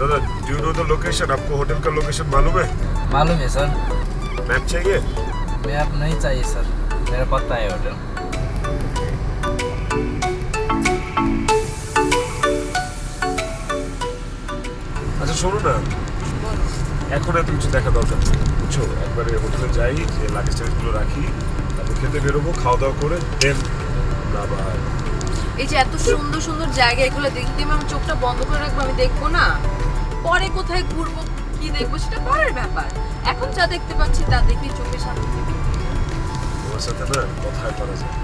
दादा, do you know the location? आपको hotel का लोकेशन मालूम है? मालूम है सर। मैप चाहिए? मैप नहीं चाहिए सर, मेरा पता है होटल। अच्छा শোনো না, এখন এত কিছু দেখা দরকার নেই, বুঝছো? একবারে হোটেলে যাই, যে লাগেজ টাগেজগুলো রাখি, তারপর খেতে বেরোবো, খাওয়া দাওয়া করে দেন আবার। এই যে এত সুন্দর সুন্দর জায়গা, এগুলো দেখতে আমি চোখটা বন্ধ করে রাখবো, আমি দেখবো না? পরে কোথায় ঘুরবো, কি দেখবো, সেটা পরের ব্যাপার। এখন যা দেখতে পাচ্ছি তা দেখি চোখের সামনে থেকে। তোমার সাথে না কথায় পারা যায়।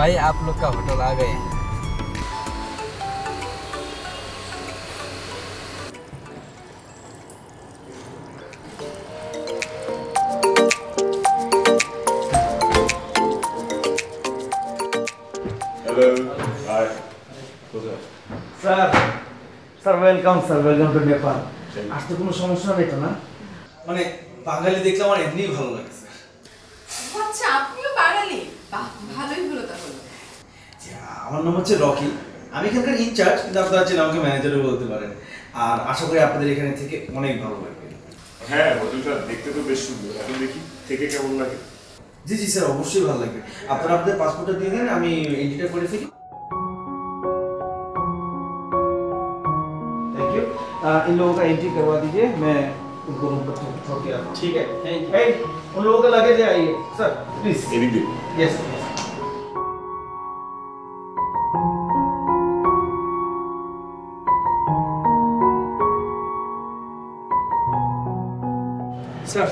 भाई आप लोग का होटल आ गए। Hello, hi. Sir sir welcome to Nepal. আসতে কোনো সমস্যা নেই তো না? মানে বাঙালি দেখলে আমার এমনিই ভালো লাগে স্যার। আচ্ছা, আপনিও বাঙালি? বাহ, ভালোই হলো তাহলে। আমার নাম হচ্ছে রকি, আমি এখানকার ইনচার্জ, কিন্তু আপনারা চাইলে আমাকে ম্যানেজারও বলতে পারেন। আর আশা করি আপনাদের এখানে থেকে অনেক ভালো লাগবে। হ্যাঁ, হোটেলটা দেখতে তো বেশ সুন্দর, এখন দেখি থেকে কেমন লাগে। জি জি স্যার, অবশ্যই ভালো লাগবে। আপনারা আপনাদের পাসপোর্টটা দিয়ে দিন, আমি এন্ট্রিটা করে ফেলি। Thank you. इन लोगों का एंट्री करवा दीजिए, मैं उनको रूम पर छोड़ के आता हूँ। ठीक है, थैंक यू। उन लोगों का लगेज आइए सर, प्लीज। এদিক দিয়ে। यस। স্যার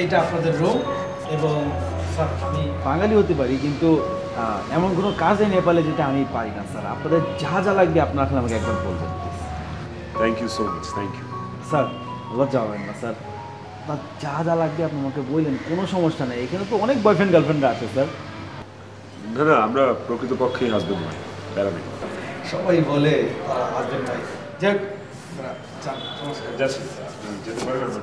এইটা আপনাদের রুম। এবং স্যার আমি বাঙালি হতে পারি, কিন্তু এমন কোনো কাজ নেই নেপালে যেটা আমি পারি না স্যার। আপনাদের যা যা লাগবে আপনারা আমাকে একবার বলবেন। Thank you so much, thank you. Sir লজ্জা হবেন না স্যার, আপনার যা যা লাগবে আপনি আমাকে বললেন, কোনো সমস্যা নেই। এখানে তো অনেক বয়ফ্রেন্ড গার্লফ্রেন্ডরা আছে স্যার। না না, আমরা প্রকৃতপক্ষেই হাজবেন্ড ভাই, প্যারা নেই। সবাই বলে তারা হাজবেন্ড ভাই। যাক নমস্কার, যাচ্ছি, যেতে পারবেন না?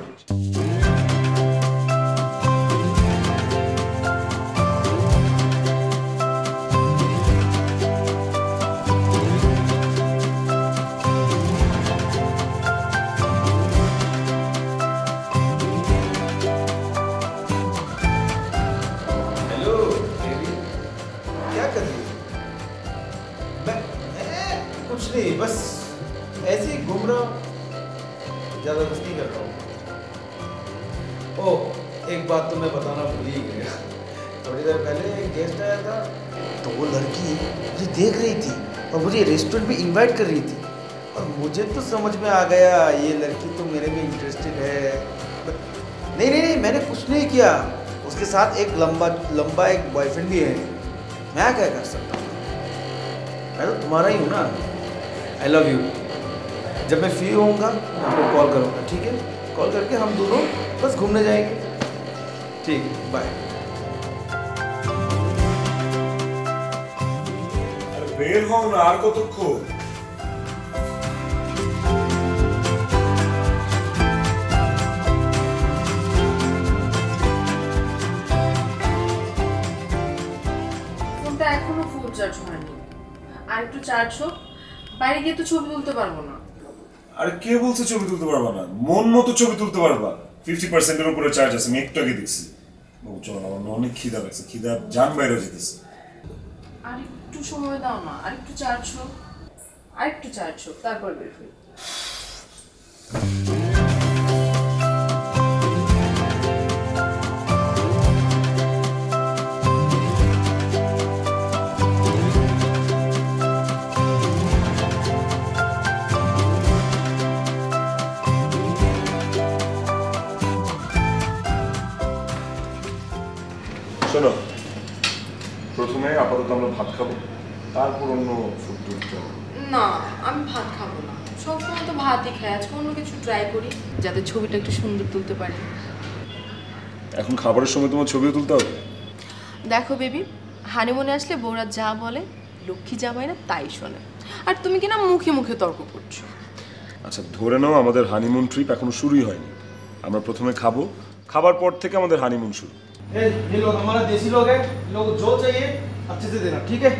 कुछ नहीं, बस ऐसे ही घूम रहा हूँ, ज़्यादा कुछ नहीं कर रहा हूँ। ओह, एक बात तो मैं बताना भूल ही गया। थोड़ी देर पहले एक गेस्ट आया था, तो वो लड़की मुझे देख रही थी और मुझे रेस्टोरेंट में इनवाइट कर रही थी, और मुझे तो समझ में आ गया ये लड़की तो मेरे में इंटरेस्टेड है। नहीं नहीं नहीं, मैंने कुछ नहीं किया। उसके साथ एक लंबा एक बॉयफ्रेंड भी है। मैं क्या कर सकता हूँ? मैं तो तुम्हारा ही हूँ ना। I love you. जब मैं फ्री होऊंगा मैं आपको कॉल करूँगा, ठीक है? कॉल करके हम दोनों बस घूमने जाएंगे। ठीक है, बाय। अरे बेर हो ना, আর কতক্ষণ? ফোনটা এখনো ফুল চার্জ হয়নি, আর একটু চার্জ হোক। বাইরে গিয়ে তো ছবি তুলতে পারবো না। আরে কে বলছে ছবি তুলতে পারবা না? মন মতো ছবি তুলতে পারবা। 50% এর উপরে চার্জ আছে, আমি একটু আগে দেখছি। চলো, আমার অনেক খিদা লাগছে, খিদা জান বাইরে যেতেছে। আর একটু সময় দাও না, আর একটু চার্জ হোক, আর একটু চার্জ হোক, তারপর বের হই। শোনো, প্রথমে আপাতত আমরা ভাত খাবো, তারপর অন্য ফুড টুর খাবো। না, আমি ভাত খাবো না। সবসময় তো ভাতই খাই, আজকে অন্য কিছু ট্রাই করি যাতে ছবিটা একটু সুন্দর তুলতে পারি। এখন খাবারের সময় তোমার ছবিও তুলতে হবে? দেখো বেবি, হানিমুনে আসলে বউরা যা বলে লক্ষ্মী জামাই না তাই শোনে, আর তুমি কিনা মুখে মুখে তর্ক করছো। আচ্ছা ধরে নাও আমাদের হানিমুন ট্রিপ এখনো শুরুই হয়নি। আমরা প্রথমে খাবো, খাবার পর থেকে আমাদের হানিমুন শুরু। ये लोग हमारा देसी लोग हैं, लोग जो चाहिए अच्छे से देना, ठीक है?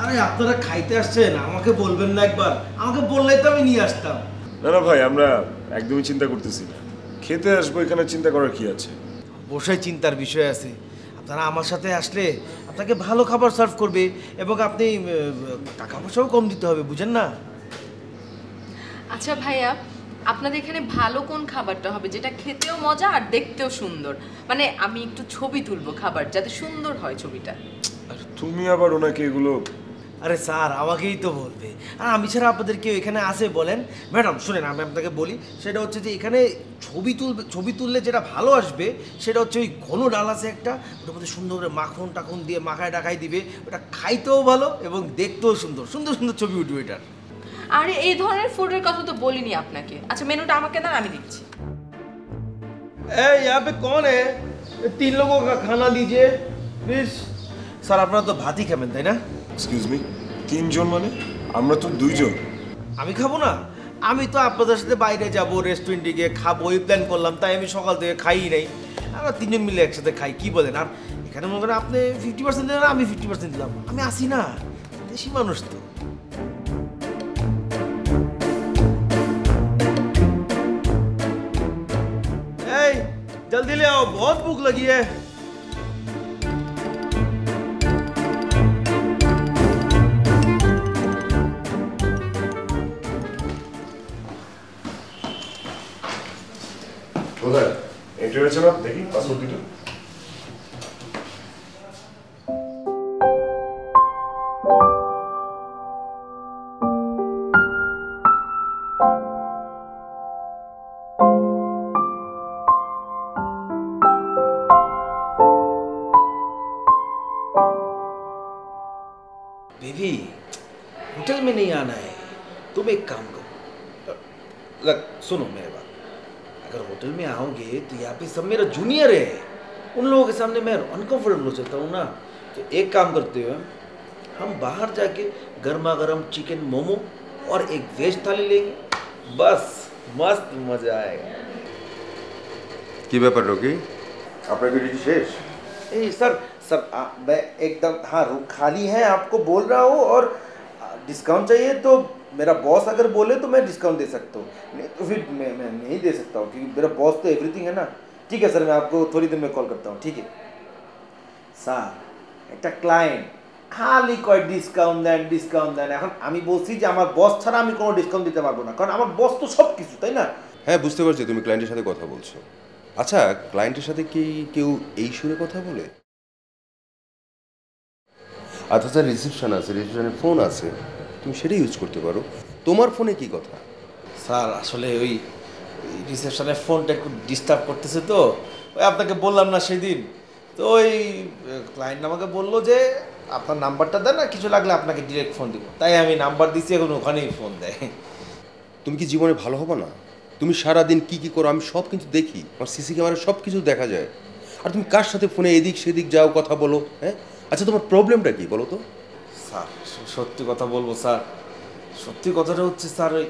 আরে আপনারা খাইতে আসছেন, আমাকে বলবেন না একবার? আমাকে বললেই তো আমি নিয়ে আসতাম। না না ভাই, আমরা একদমই চিন্তা করতেছি না, খেতে আসবো, এখানে চিন্তা করার কি আছে? অবশ্যই চিন্তার বিষয় আছে। আপনারা আমার সাথে আসলে আপনাকে ভালো খাবার সার্ভ করবে এবং আপনি টাকা পয়সাও কম দিতে হবে, বুঝেন না? আচ্ছা ভাইয়া, আপনাদের এখানে ভালো কোন খাবারটা হবে যেটা খেতেও মজা আর দেখতেও সুন্দর? মানে আমি একটু ছবি তুলবো খাবার, যাতে সুন্দর হয় ছবিটা। তুমি আবার ওনাকে এগুলো? আরে স্যার, আমাকেই তো বলবে, আর আমি ছাড়া আপনাদের কেউ এখানে আসে বলেন? ম্যাডাম শুনেন, আমি আপনাকে বলি, সেটা হচ্ছে যে এখানে ছবি তুললে যেটা ভালো আসবে সেটা হচ্ছে ওই ঘন ডাল আছে একটা, ওটার মধ্যে সুন্দর করে মাখন টাখন দিয়ে মাখায় ডাকাই দিবে, ওটা খাইতেও ভালো এবং দেখতেও সুন্দর সুন্দর সুন্দর ছবি উঠবে এটার। আরে এই ধরনের ফুডের কথা তো বলিনি আপনাকে। আচ্ছা মেনুটা আমাকে দেন, আমি দিচ্ছি। यहाँ पे कौन है? 3 लोगों का खाना दीजिए प्लीज। স্যার আপনারা তো ভাতই খাবেন তাই না? এক্সকিউজ মি, 3 জন মানে? আমরা তো 2 জন। আমি খাবো না? আমি তো আপনাদের সাথে বাইরে যাব, রেস্টুরেন্টে গিয়ে খাবো ওই প্ল্যান করলাম, তাই আমি সকাল থেকে খাই নাই। আমরা 3 জন মিলে একসাথে খাই, কি বলেন? আর এখানে মনে করেন আপনি 50% দিলেন, আমি 50% দিলাম, আমি আসি না, দেশি মানুষ তো। এই জলদি ले आओ, बहुत भूख लगी है। কোথায় এন্ট্রি হয়েছে না? দেখি পাসপোর্ট দিটা। बेबी होटल में नहीं आना है, तुम एक काम करो, लग सुनो मेरे बात, अगर होटल में आओगे तो यहाँ पे सब मेरा जूनियर है, उन लोगों के सामने मैं अनकंफर्टेबल हो सकता हूँ ना। तो एक काम करते हुए हम बाहर जाके गर्मा गर्म चिकन मोमो और एक वेज थाली लेंगे, बस मस्त मजा आएगा। কি ব্যাপার রকি, আপনার কি ডিউটি শেষ? सर मैं एकदम, हाँ रूम खाली है आपको बोल रहा हूँ, और डिस्काउंट चाहिए तो मेरा बॉस अगर बोले तो मैं डिस्काउंट दे सकता हूँ, नहीं तो फिर मैं नहीं दे सकता हूँ, क्योंकि मेरा बॉस तो एवरीथिंग है ना। ठीक है सर, मैं आपको थोड़ी देर में कॉल करता हूँ, ठीक है স্যার? একটা ক্লায়েন্ট খালি কয় ডিসকাউন্ট দেন, এখন আমি বলছি যে আমার বস ছাড়া আমি কোনো ডিসকাউন্ট দিতে পারবো না, কারণ আমার বস তো সব কিছু, তাই না? হ্যাঁ বুঝতে পারছি তুমি ক্লায়েন্টের সাথে কথা বলছো। আচ্ছা ক্লায়েন্টের সাথে কি কেউ এই সুরে কথা বলে? আচ্ছা রিসেপশন আছে, রিসেপশনে ফোন আছে, তুমি সেটা ইউজ করতে পারো। তোমার ফোনে কি কথা? স্যার আসলে ওই রিসেপশনের ফোনটা একটু ডিস্টার্ব করতেছে, তো ওই আপনাকে বললাম না সেদিন, তো ওই ক্লায়েন্ট আমাকে বললো যে আপনার নাম্বারটা দেন, না কিছু লাগলে আপনাকে ডিরেক্ট ফোন দিব, তাই আমি নাম্বার দিচ্ছি, এখন ওখানেই ফোন দেয়। তুমি কি জীবনে ভালো হবে না? তুমি সারাদিন কি কি করো আমি সব কিছু দেখি, আমার সিসি ক্যামেরা সব কিছু দেখা যায়, আর তুমি কার সাথে ফোনে এদিক সেদিক যাও কথা বলো, হ্যাঁ? আচ্ছা তোমার প্রবলেমটা কি বলো তো? স্যার সত্যি কথা বলবো স্যার, সত্যি কথাটা হচ্ছে স্যার, ওই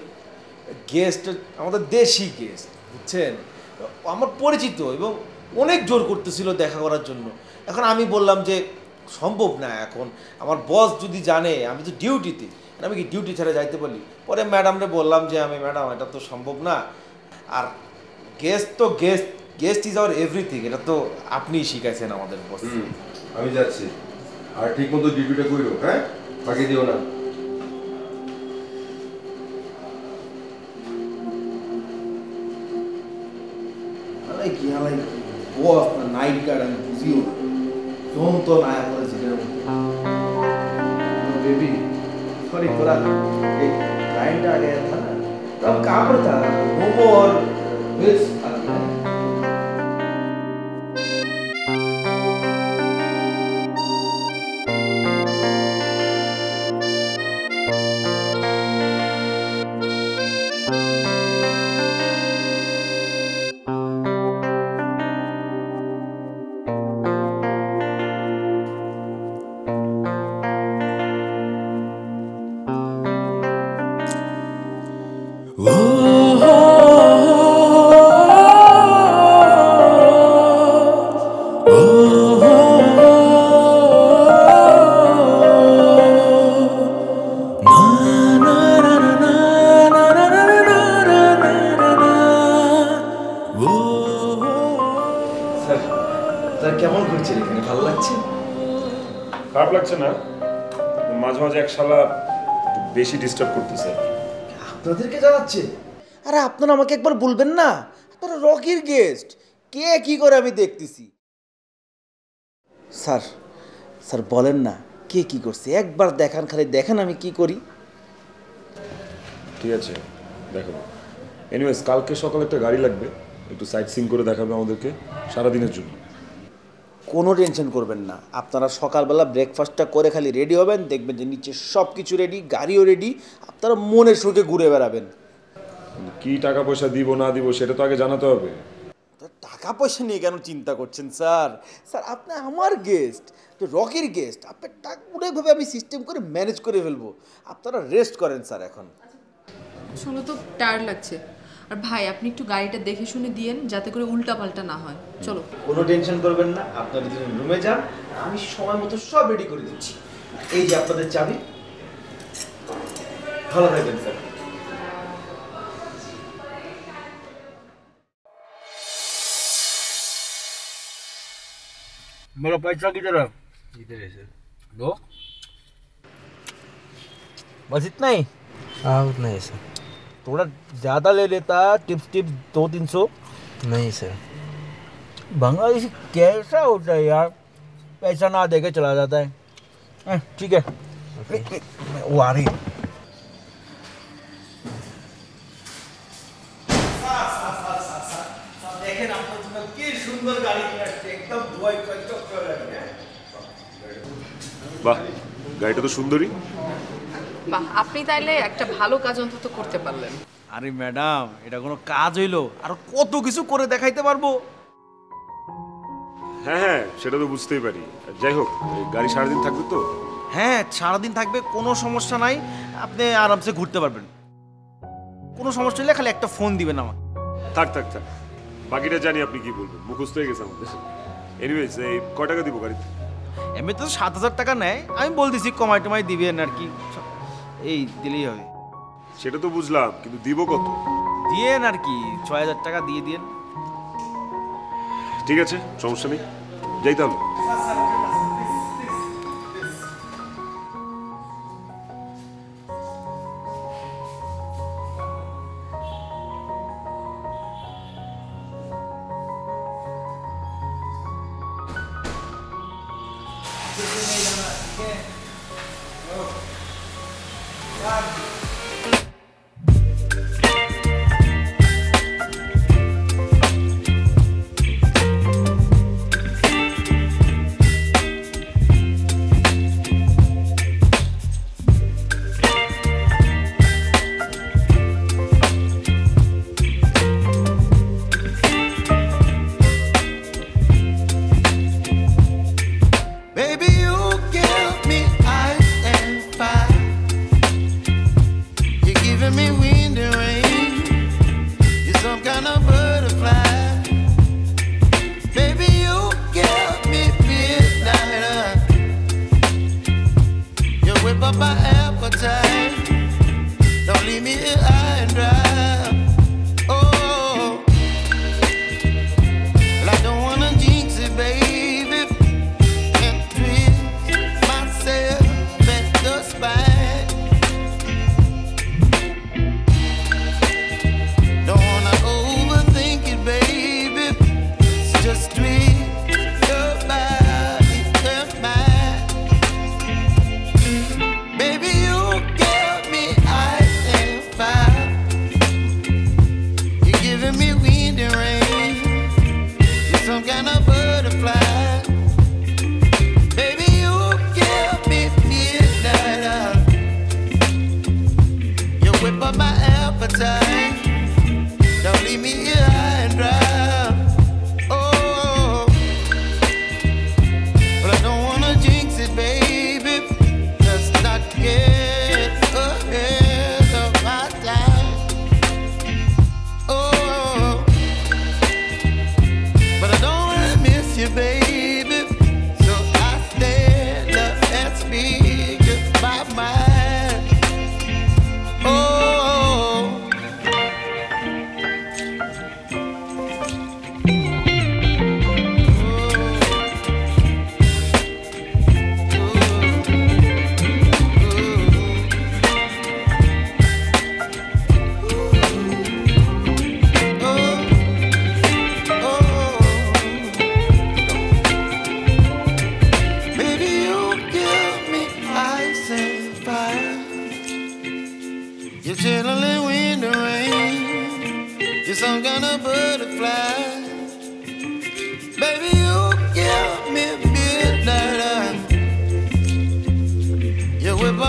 গেস্ট আমাদের দেশি গেস্ট বুঝছেন, আমার পরিচিত, এবং অনেক জোর করতেছিল দেখা করার জন্য। এখন আমি বললাম যে সম্ভব না, এখন আমার বস যদি জানে আমি তো ডিউটিতে, আমি কি ডিউটি ছেড়ে যাইতে পারি? পরে ম্যাডামরে বললাম যে আমি ম্যাডাম এটা তো সম্ভব না, আর গেস্ট তো গেস্ট ইজ আওয়ার এভরিথিং, এটা তো আপনিই শিখাইছেন আমাদের বস। আমি যাচ্ছি, আর ঠিক মতো ডিউটিটা করো, হ্যাঁ বাকি দিও না। বস না নাইট গার্ড আমি বুঝিও না, ফোন তো না করেছি बेबी सॉरी थोड़ा एक क्लाइंट आ गया था ना, तो अब कहाँ पर था? मोमो और वेज করছেন এখানে? ভালো লাগছে? খারাপ লাগছে না, মাঝে মাঝে এক শালা একটু বেশি ডিস্টার্ব করতেছে। আপনাদেরকে জানাচ্ছে? আরে আপনারা আমাকে একবার বলবেন না, আপনারা রকির গেস্ট, কে কি করে আমি দেখতেছি। স্যার স্যার বলেন না কে কি করছে, একবার দেখান, খালি দেখেন আমি কি করি। ঠিক আছে, দেখো। এনিওয়েজ, কালকে সকালে একটা গাড়ি লাগবে, একটু সাইট সিং করে দেখাবে আমাদেরকে সারাদিনের জন্য। কোনো টেনশন করবেন না, আপনারা সকালবেলা ব্রেকফাস্টটা করে খালি রেডি হবেন, দেখবেন যে নিচে সব কিছু রেডি, গাড়িও রেডি, আপনারা মনের সুখে ঘুরে বেড়াবেন। কিন্তু কি টাকা পয়সা দিব না দিব সেটা তো আগে জানাতে হবে। তো টাকা পয়সা নিয়ে কেন চিন্তা করছেন স্যার? স্যার আপনি আমার গেস্ট, তো রকির গেস্ট, আপনার টাকাগুলো এভাবে আমি সিস্টেম করে ম্যানেজ করে ফেলবো। আপনারা রেস্ট করেন স্যার এখন। শোনো তো, টায়ার্ড লাগছে। আর ভাই আপনি একটু গাড়িটা দেখে শুনে দিয়েন, যাতে করে উল্টা পাল্টা না হয়। চলো। কোনো টেনশন করবেন না, আপনারা দুজন রুমে যান, আমি সময় মতো সব রেডি করে দিচ্ছি। এই যে আপনাদের চাবি, ভালো থাকবেন স্যার। मेरा पैसा किधर है? इधर है सर। दो, बस इतना ही? हाँ उतना ही सर। थोड़ा ज़्यादा ले लेता, टिप्स 200-300। नहीं सर। बांग्लादेशी कैसा होता है यार, पैसा ना देके चला जाता है। ठीक है, वो आ रही है। দেখেন আপনার জন্য কি সুন্দর গাড়ি নিয়ে আসছে, একদম ধোয়াই চকচক গাড়ি। বাহ, গাড়িটা তো সুন্দরী। বাহ, আপনি তাইলে একটা ভালো কাজ অন্তত করতে পারলেন। আরে ম্যাডাম, এটা কোনো কাজ হইলো? আর কত কিছু করে দেখাইতে পারবো। হ্যাঁ হ্যাঁ, সেটা তো বুঝতেই পারি। যাই হোক, এই গাড়ি সারাদিন থাকবে তো? হ্যাঁ সারাদিন থাকবে, কোনো সমস্যা নাই, আপনি আরামসে ঘুরতে পারবেন। কোনো সমস্যা হলে খালি একটা ফোন দিবেন আমাকে। থাক থাক থাক, বাকিটা জানি আপনি কি বলবেন, মুখস্থ হয়ে গেছে আমাদের। এনিওয়েজ, এই কয় টাকা দিব গাড়িতে? এমনি তো 7,000 টাকা নেয়, আমি বলতেছি কমাই টমাই দিবেন আর কি, এই দিলেই হবে। সেটা তো বুঝলাম, কিন্তু দিব কত? দিয়েন আর কি, 6,000 টাকা দিয়ে দিয়েন। ঠিক আছে, সমস্যা নেই, যাই তাহলে। Baby, you give me ice and fire.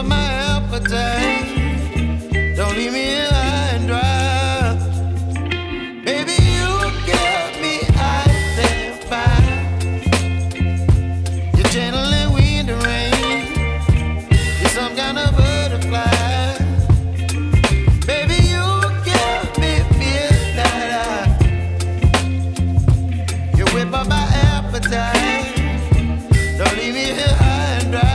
up my appetite. Don't leave me here high and dry. Baby, you get me out and fine. You're channeling wind and rain. You're some kind of butterfly. Baby, you give me midnight. You whip up my appetite. Don't leave me here high and dry.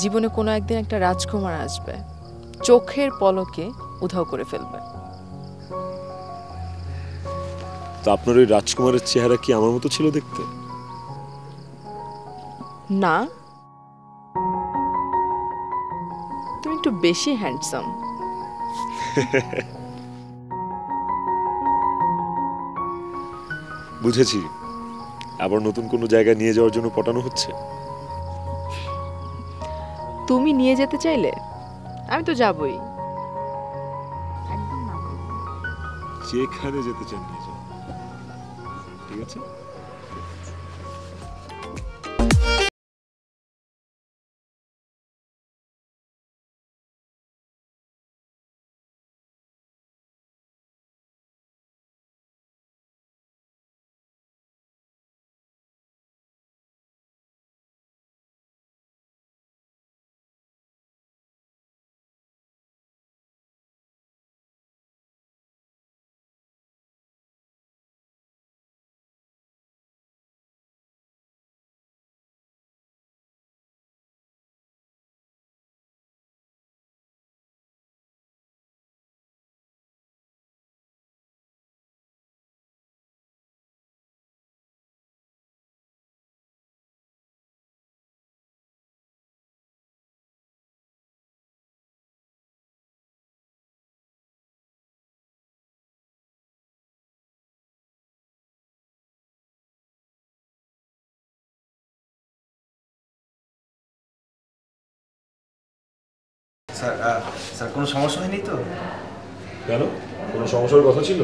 জীবনে কোনো একদিন একটা রাজকুমার আসবে, চোখের পলকে উধাও করে ফেলবে। তো আপনার ওই রাজকুমারের চেহারা কি আমার মতো ছিল দেখতে? না, তুমি একটু বেশি হ্যান্ডসাম। বুঝেছি, আবার নতুন কোনো জায়গায় নিয়ে যাওয়ার জন্য পটানো হচ্ছে। তুমি নিয়ে যেতে চাইলে আমি তো যাবই। যেখানে যেতে চান নিয়ে যান, ঠিক আছে? স্যার কোনো সমস্যা হয়নি তো? কেন, কোনো সমস্যার কথা ছিল?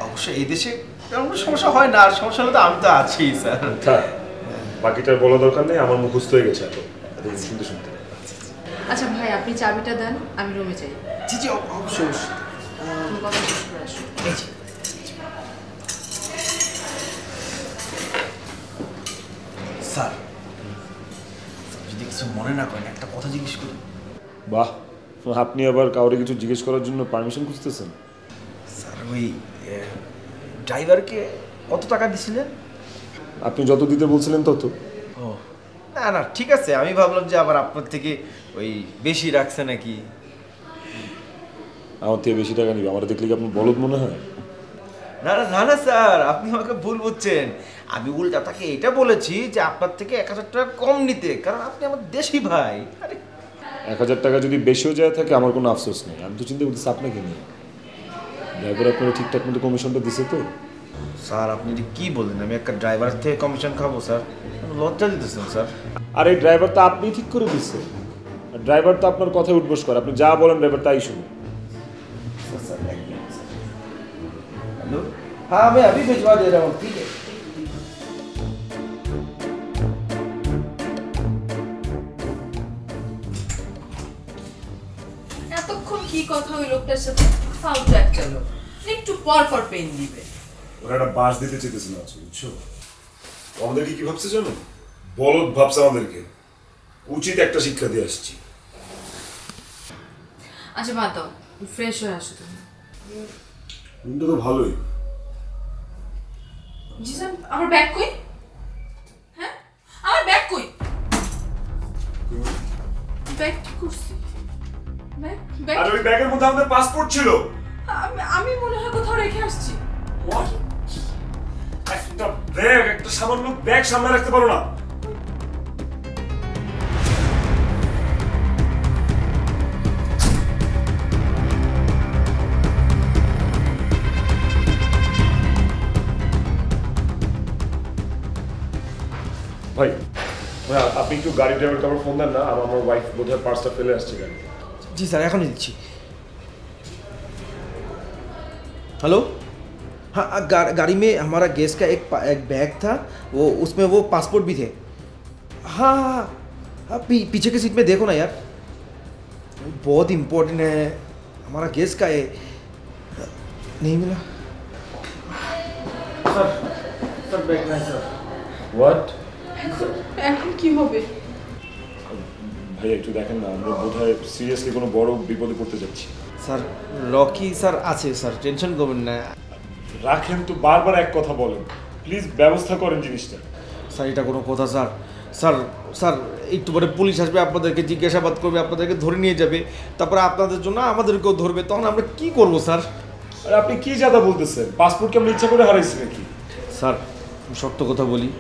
অবশ্যই এই দেশে তেমন কোনো সমস্যা হয় না, আর সমস্যা হলে তো আমি তো আছি স্যার। থাক, বাকিটার বলা দরকার নেই, আমার মুখস্থ হয়ে গেছে এখন শুনতে শুনতে। আচ্ছা ভাই, আপনি চাবিটা দেন, আমি রুমে যাই। জি জি অবশ্যই অবশ্যই। কথা শেষ করে আসুন। স্যার যদি কিছু মনে না করেন একটা কথা জিজ্ঞেস করি। বাহ, আপনি আবার কাউরে কিছু জিজ্ঞেস করার জন্য পারমিশন খুঁজতেছেন? স্যার ওই ড্রাইভারকে কত টাকা দিছিলেন? আপনি যত দিতে বলছিলেন তত। ও না না ঠিক আছে, আমি ভাবলাম যে আবার আপনার থেকে ওই বেশি রাখছে নাকি। আমার থেকে বেশি টাকা নিবে, আমার দেখলে কি আপনার বলদ মনে হয়? না না না না স্যার, আপনি আমাকে ভুল বুঝছেন। আমি উল্টা তাকে এটা বলেছি যে আপনার থেকে 1000 টাকা কম নিতে, কারণ আপনি আমার দেশি ভাই। আরে 1000 টাকা যদি বেশিও যায় থাকে আমার কোনো আফসোস নেই, আমি তো চিন্তা করতেছি আপনাকে নিয়ে। ড্রাইভার আপনারা ঠিকঠাক মতো কমিশনটা দিছে তো? স্যার আপনি যে কি বলেন, আমি একটা ড্রাইভার থেকে কমিশন খাবো স্যার? লজ্জা দিতেছেন স্যার। আর এই ড্রাইভার তো আপনি ঠিক করে দিচ্ছে, ড্রাইভার তো আপনার কথায় উঠবোস করে, আপনি যা বলেন ড্রাইভার তাই শুনে। हेलो हाँ मैं अभी भिजवा दे रहा हूँ, ठीक है। এতক্ষণ কি কথা ওই লোকটার সাথে? ফালতু একটা লোক, একটু পর পর পেন দিবে। ওরা একটা বাস দিতে চেয়েছে না, বুঝছো? আমাদেরকে কি ভাবছে জানো? বলদ ভাবছে আমাদেরকে। উচিত একটা শিক্ষা দিয়ে আসছি। আচ্ছা বাদ দাও, ফ্রেশ হয়ে আসো তুমি। রুমটা তো ভালোই, জিসান আমার ব্যাগ কই? হ্যাঁ আমার ব্যাগ কই? ব্যাগ কি করছিস? ব্যাগ আর ওই ব্যাগের মধ্যে আমাদের পাসপোর্ট ছিল। আমি মনে হয় কোথাও রেখে আসছি। What? একটা ব্যাগ, একটা সামান্য ব্যাগ সামনে রাখতে পারো না? ভাই ভাই আপনি একটু গাড়ি ড্রাইভারকে আমার ফোন দেন না, আমার ওয়াইফ বোধহয় পার্সটা ফেলে আসছে গাড়ি। जी सर एखोनी दिच्छी हेलो हाँ गाड़ी में हमारा गैस का एक बैग था वो उसमें वो पासपोर्ट भी थे हाँ हाँ हाँ पीछे की सीट में देखो ना यार बहुत इम्पोर्टेंट है हमारा गैस का है नहीं मिला सर सर बैग नहीं सर হোয়াট? এখন কি হবে? ভাই একটু দেখেন না, আমরা বোধহয় সিরিয়াসলি কোনো বড় বিপদে পড়তে যাচ্ছি। सर लकी सर আছে স্যার টেনশন করবেন না রাখেন তো, বারবার এক কথা বলেন, প্লিজ ব্যবস্থা করেন জিনিসটা। স্যার এটা কোনো কথা স্যার স্যার স্যার একটু পরে পুলিশ আসবে আপনাদেরকে জিজ্ঞাসাবাদ করবে আপনাদেরকে ধরে নিয়ে যাবে তারপরে আপনাদের জন্য আমাদেরকেও ধরবে তখন আমরা কি করব স্যার আর আপনি কি জাদা বলতেছেন? পাসপোর্ট কি আমরা ইচ্ছা করে হারাইছি নাকি? স্যার সত্য কথা বলি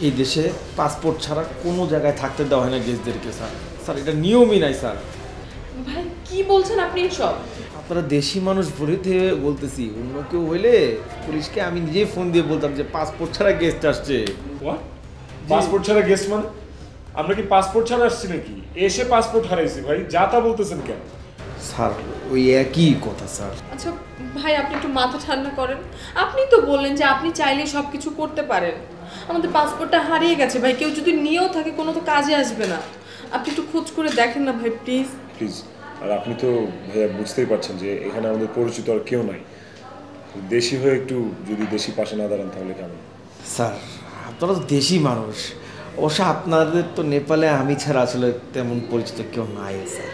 এই দেশে পাসপোর্ট ছাড়া কোনো জায়গায় থাকতে দেওয়া হয় না গেস্টদেরকে স্যার স্যার এটা নিয়মই নাই স্যার ভাই কি বলছেন আপনি এসব? আপনারা দেশি মানুষ বলিতে বলতেছি অন্য কেউ হইলে পুলিশকে আমি নিজেই ফোন দিয়ে বলতাম যে পাসপোর্ট ছাড়া গেস্ট আসছে হোয়াট? পাসপোর্ট ছাড়া গেস্ট মানে? আমরা কি পাসপোর্ট ছাড়া আসছি নাকি? এসে পাসপোর্ট হারাইছি ভাই, যা তা বলতেছেন কেন? স্যার ওই একই কথা স্যার আচ্ছা ভাই আপনি একটু মাথা ঠান্ডা করেন। আপনি তো বললেন যে আপনি চাইলে সব কিছু করতে পারেন। আমাদের পাসপোর্টটা হারিয়ে গেছে ভাই, কেউ যদি নিয়েও থাকে কোনো তো কাজে আসবে না। আপনি একটু খোঁজ করে দেখেন না ভাই প্লিজ। প্লিজ। আর আপনি তো ভাইয়া বুঝতেই পারছেন যে এখানে আমাদের পরিচিত আর কেউ নাই, দেশি হয়ে একটু যদি দেশি পাশে না দাঁড়ান তাহলে কেমন? স্যার আপনারা তো দেশি মানুষ, অবশ্য আপনাদের তো নেপালে আমি ছাড়া আসলে তেমন পরিচিত কেউ নাই স্যার।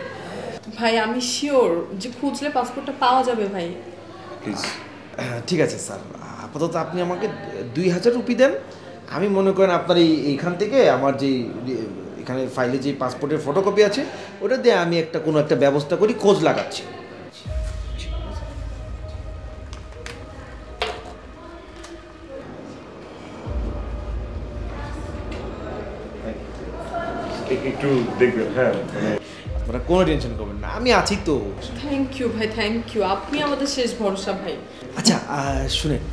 ভাই আমি শিওর যে খুঁজলে পাসপোর্টটা পাওয়া যাবে ভাই। প্লিজ। ঠিক আছে স্যার, আপাতত আপনি আমাকে 2000 রুপি দেন। আমি মনে করেন আপনার এইখান থেকে আমার যে এখানে ফাইলে যে পাসপোর্টের ফটোকপি আছে ওটা দিয়ে আমি কোনো একটা ব্যবস্থা করি, খোঁজ লাগাচ্ছি। একটু দেখবেন। হ্যাঁ আপনারা কোনো টেনশন করবেন না, আমি আছি তো। থ্যাংক ইউ ভাই, থ্যাংক ইউ। আপনি আমাদের শেষ ভরসা ভাই। আচ্ছা শুনেন,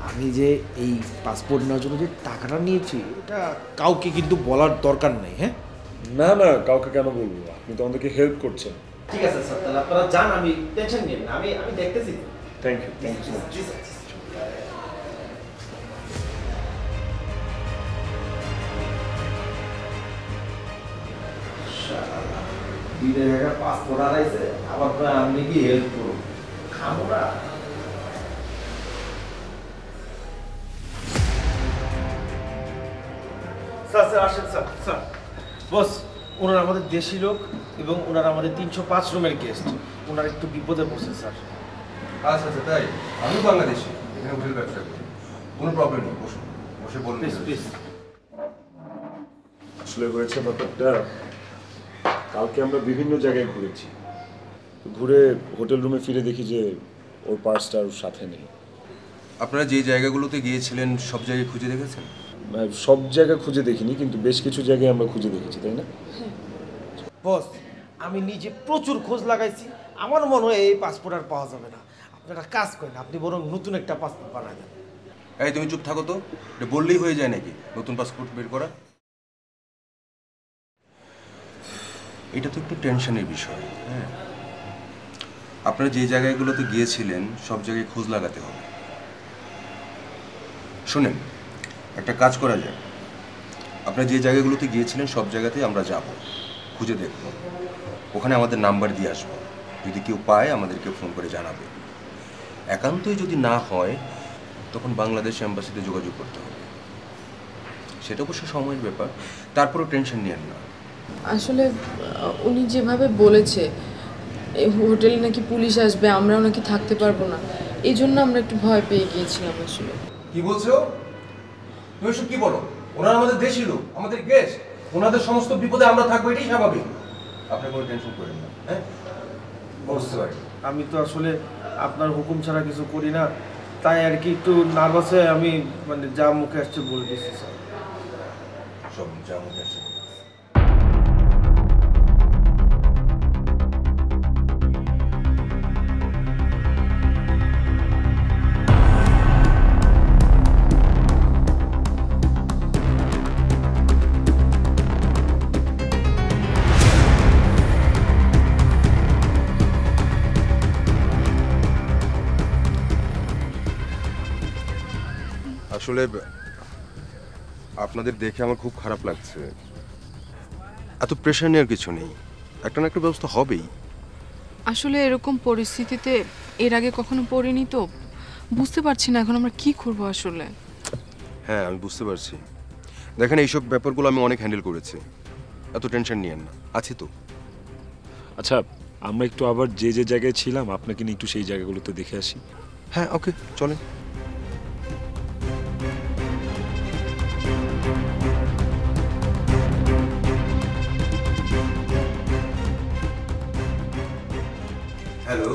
আমি যে এই পাসপোর্ট নেওয়ার জন্য যে টাকাটা নিয়েছি এটা কাউকে কিন্তু বলার দরকার নেই। হ্যাঁ না না, কাউকে কেন বলবো? আপনি তো আমাদেরকে হেল্প করছেন। ঠিক আছে স্যার, তাহলে আপনারা যান, আমি টেনশন নিন না, আমি দেখতেছি। Thank you, thank you so much. বিদেশ একটা পাসপোর্ট হারাইছে, আবার আমি কি হেল্প করবো? খাবো না। স্যার স্যার আসেন স্যার। স্যার বস, ওনারা আমাদের দেশি লোক এবং ওনারা আমাদের 305 রুমের গেস্ট। ওনারা একটু বিপদে পড়ছে স্যার। আচ্ছা আচ্ছা, তাই? আমি বাংলাদেশি, এখানে হোটেল ব্যবসা করি, কোনো প্রবলেম নেই, বসুন, বসে বলুন। Please please. আসলে হয়েছে ব্যাপারটা, কালকে আমরা বিভিন্ন জায়গায় ঘুরেছি, ঘুরে হোটেল রুমে ফিরে দেখি যে ওর পার্সটা ওর সাথে নেই। আপনারা যে জায়গাগুলোতে গিয়েছিলেন সব জায়গায় খুঁজে দেখেছেন? সব জায়গা খুঁজে দেখিনি, কিন্তু বেশ কিছু জায়গায় আমরা খুঁজে দেখেছি, তাই না? বস আমি নিজে প্রচুর খোঁজ লাগাইছি, আমার মনে হয় এই পাসপোর্ট আর পাওয়া যাবে না। আপনারা কাজ করেন, আপনি বরং নতুন একটা পাসপোর্ট বানায় দেন। এই তুমি চুপ থাকো তো, এটা বললেই হয়ে যায় নাকি নতুন পাসপোর্ট বের করা? এটা তো একটু টেনশনের বিষয়। হ্যাঁ, আপনারা যে জায়গাগুলোতে গিয়েছিলেন সব জায়গায় খোঁজ লাগাতে হবে। শোনেন, একটা কাজ করা যায়, আপনারা যে জায়গাগুলোতে গিয়েছিলেন সব জায়গাতেই আমরা যাব, খুঁজে দেখব, ওখানে আমাদের নাম্বার দিয়ে আসবো, যদি কেউ পায় আমাদেরকে ফোন করে জানাবে। একান্তই যদি না হয় তখন বাংলাদেশ এম্বাসিতে যোগাযোগ করতে হবে, সেটা অবশ্য সময়ের ব্যাপার, তারপরেও টেনশন নিয়েন না। আসলে উনি যেভাবে বলেছে এই হোটেলে নাকি পুলিশ আসবে, আমরাও নাকি থাকতে পারবো না, এই জন্য আমরা একটু ভয় পেয়ে গিয়েছিলাম আসলে। কি বলছো? তুমি সব কি বলো? ওরা আমাদের দেশি লোক, আমাদের গেস্ট, ওনাদের সমস্ত বিপদে আমরা থাকবো, এটাই স্বাভাবিক। আপনি কোনো টেনশন করেন না, হ্যাঁ? বুঝতে পারি। আমি তো আসলে আপনার হুকুম ছাড়া কিছু করি না, তাই আর কি একটু নার্ভাস হয়ে আমি মানে যা মুখে আসছে বলে দিচ্ছি স্যার। সব যা মুখে আসছে। আসলে আপনাদের দেখে আমার খুব খারাপ লাগছে। এত প্রেশার নেওয়ার কিছু নেই, একটা না একটা ব্যবস্থা হবেই। আসলে এরকম পরিস্থিতিতে এর আগে কখনো পড়িনি, তো বুঝতে পারছি না এখন আমরা কি করব আসলে। হ্যাঁ, আমি বুঝতে পারছি। দেখেন, এইসব ব্যাপারগুলো আমি অনেক হ্যান্ডেল করেছি, এত টেনশন নিয়েন না, আছি তো। আচ্ছা, আমরা একটু আবার যে যে জায়গায় ছিলাম আপনাকে নিয়ে একটু সেই জায়গাগুলোতে দেখে আসি। হ্যাঁ, ওকে, চলেন। হ্যালো,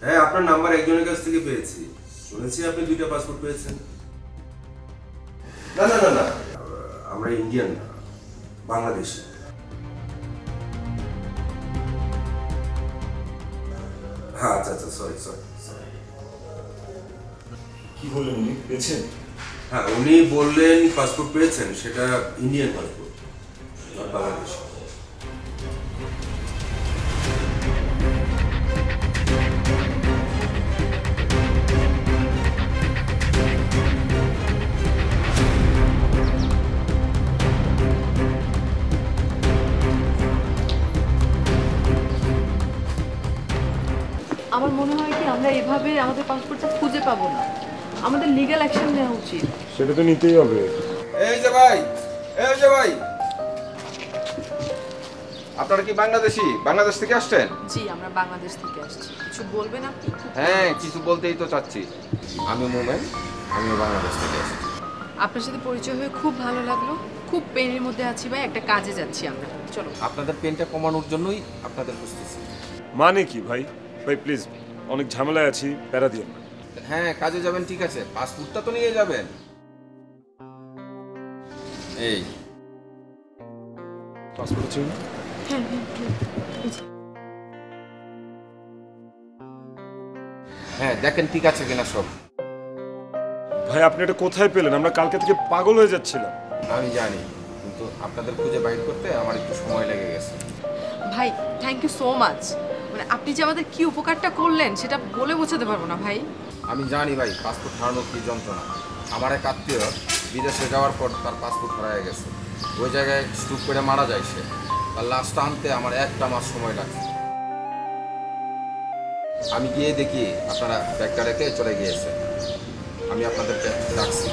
হ্যাঁ, আপনার নাম্বার একজনের কাছ থেকে পেয়েছি। শুনেছি আপনি 2টা পাসপোর্ট পেয়েছেন। না না না না, আমরা ইন্ডিয়ান না, বাংলাদেশি। হ্যাঁ, আচ্ছা আচ্ছা, সরি সরি সরি। কি বললেন উনি? পেয়েছেন? হ্যাঁ, উনি বললেন পাসপোর্ট পেয়েছেন, সেটা ইন্ডিয়ান পাসপোর্ট, আর বাংলাদেশি। আমার মনে হয় কি আমরা এভাবে আমাদের পাসপোর্টটা খুঁজে পাবো না, আমাদের লিগ্যাল অ্যাকশন নেওয়া উচিত। সেটা তো নিতেই হবে। এই যে ভাই, এই যে ভাই, আপনারা কি বাংলাদেশি? বাংলাদেশ থেকে আসছেন? জি, আমরা বাংলাদেশ থেকে আসছি। কিছু বলবেন আপনি? হ্যাঁ, কিছু বলতেই তো চাচ্ছি। আমি মোমেন, আমিও বাংলাদেশ থেকে আসছি। আপনার সাথে পরিচয় হয়ে খুব ভালো লাগলো। খুব পেনের মধ্যে আছি ভাই, একটা কাজে যাচ্ছি আমরা। চলো। আপনাদের পেনটা কমানোর জন্যই আপনাদের খুঁজতেছি। মানে কি ভাই? ভাই প্লিজ, অনেক ঝামেলায় আছি, প্যারা দিও না। হ্যাঁ, কাজে যাবেন ঠিক আছে, পাসপোর্টটা তো নিয়ে যাবেন। এই পাসপোর্ট চাই না? হ্যাঁ, দেখেন ঠিক আছে কিনা সব। ভাই আপনি এটা কোথায় পেলেন? আমরা কালকে থেকে পাগল হয়ে যাচ্ছিলাম। আমি জানি, কিন্তু আপনাদের খুঁজে বাইর করতে আমার একটু সময় লেগে গেছে। ভাই, থ্যাংক ইউ সো মাচ। মানে আপনি যে আমাদের কি উপকারটা করলেন সেটা বলে বোঝাতে পারবো না ভাই। আমি জানি ভাই, পাসপোর্ট হারানোর কি যন্ত্রণা। আমার এক আত্মীয় বিদেশে যাওয়ার পর তার পাসপোর্ট হারিয়ে গেছে। ওই জায়গায় স্ট্রোক করে মারা যায় সে। তার লাশটা আনতে আমার 1টা মাস সময় লাগছে। আমি গিয়ে দেখি আপনারা ব্যাগটা রেখে চলে গিয়েছে। আমি আপনাদেরকে রাখছি।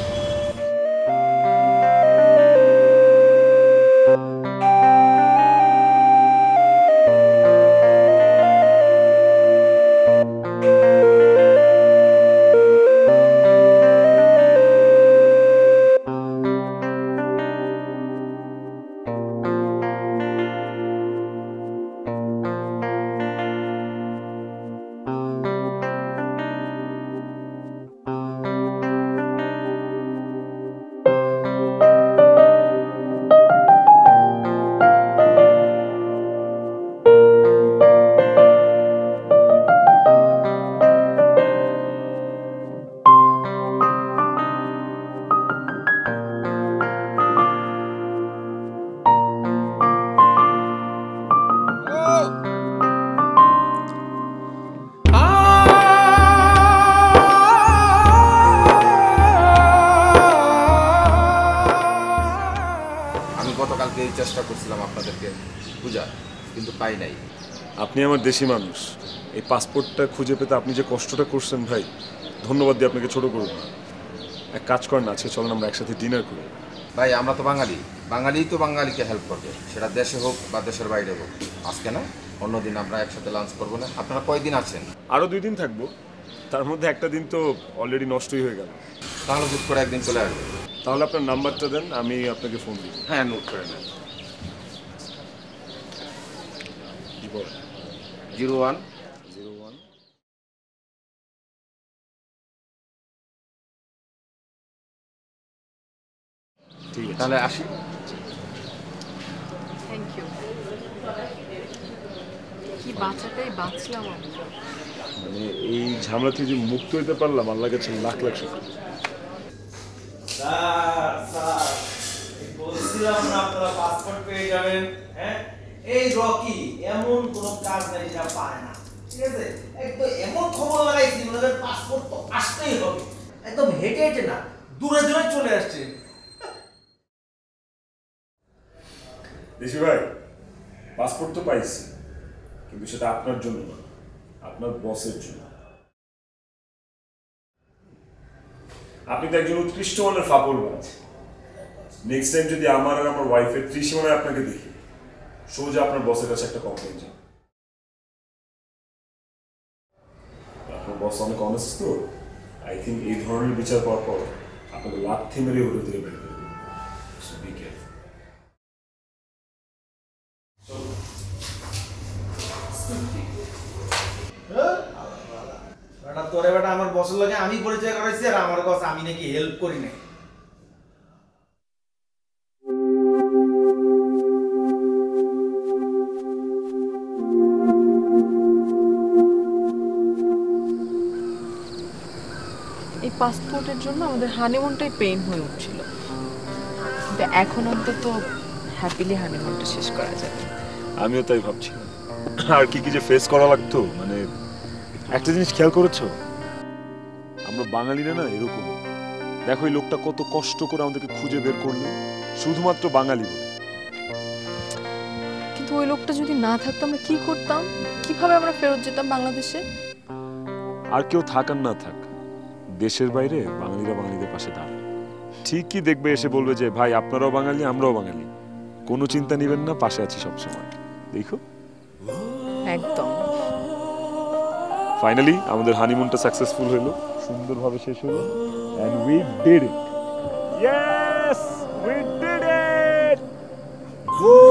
গতকালকে চেষ্টা করছিলাম আপনাদেরকে খোঁজার, কিন্তু পাই নাই। আপনি আমার দেশি মানুষ, এই পাসপোর্টটা খুঁজে পেতে আপনি যে কষ্টটা করছেন ভাই, ধন্যবাদ দিয়ে আপনাকে ছোট করব না। এক কাজ করেন, আজকে চলেন আমরা একসাথে ডিনার করি। ভাই আমরা তো বাঙালি, বাঙালিই তো বাঙালিকে হেল্প করবে, সেটা দেশে হোক বা দেশের বাইরে হোক। আজকে না, অন্যদিন আমরা একসাথে লাঞ্চ করবো না? আপনারা কয়দিন আছেন? আরও 2 দিন থাকবো, তার মধ্যে একটা দিন তো অলরেডি নষ্টই হয়ে গেল। তাহলে হুট করে একদিন চলে আসবে। তাহলে আপনার নাম্বারটা দেন, আমি আপনাকে ফোন দিব। হ্যাঁ, নোট করে নেন। 01 ঠিক আছে, তাহলে আসি। Thank you. কি বাঁচাটাই বাঁচলাম আমি। মানে এই ঝামেলা থেকে যে মুক্ত হইতে পারলাম, আল্লাহ কাছে লাখ লাখ শুকর। স্যার স্যার বলছিলাম না আপনারা পাসপোর্ট পেয়ে যাবেন। হ্যাঁ, এই রকি এমন কোনো কাজ নাই যেটা পারে না, ঠিক আছে? একদম এমন খবর লাগাইছি ওনাদের পাসপোর্ট তো আসতেই হবে, একদম হেঁটে হেঁটে না, দূরে দূরে চলে আসছে। দেশি ভাই, পাসপোর্ট তো পাইছি, কিন্তু সেটা আপনার জন্য না, আপনার বসের জন্য। আপনি তো একজন উৎকৃষ্ট মানের ফাপড়বাজ। নেক্সট টাইম যদি আমার আর আমার ওয়াইফের ত্রিসীমানায় আপনাকে দেখি, সোজা আপনার বসের কাছে একটা কমপ্লেন যান। আপনার বস অনেক অনেস্ট তো, আই থিঙ্ক এই ধরনের বিচার পাওয়ার পর আপনাকে লাথি মেরে হোটেল থেকে বের করে দেবে। So be careful. বেটা তোরে বেটা আমার বসের লগে আমি পরিচয় করাইছি, আর আমার কাছে আমি নাকি হেল্প করি নাই। এই পাসপোর্টের জন্য আমাদের হানিমুনটাই পেইন হয়ে উঠছিল, কিন্তু এখন অন্তত হ্যাপিলি হানিমুনটা শেষ করা যাবে। আমিও তাই ভাবছি, আর কি কি যে ফেস করা লাগতো। মানে একটা জিনিস খেয়াল করেছো, আমরা বাঙালিরা না এরকম। দেখো এই লোকটা কত কষ্ট করে আমাদেরকে খুঁজে বের করলো, শুধুমাত্র বাঙালি বলে। কিন্তু ওই লোকটা যদি না থাকতো আমরা কি করতাম? কিভাবে আমরা ফেরত যেতাম বাংলাদেশে? আর কেউ থাক আর না থাক, দেশের বাইরে বাঙালিরা বাঙালিদের পাশে দাঁড়ায়। ঠিকই দেখবে, এসে বলবে যে ভাই আপনারাও বাঙালি, আমরাও বাঙালি, কোনো চিন্তা নেবেন না, পাশে আছি সবসময়। দেখো, একদম। ফাইনালি আমাদের হানিমুনটা সাকসেসফুল হলো, সুন্দরভাবে শেষ হলো, and we did it. Yes, we did it. Oh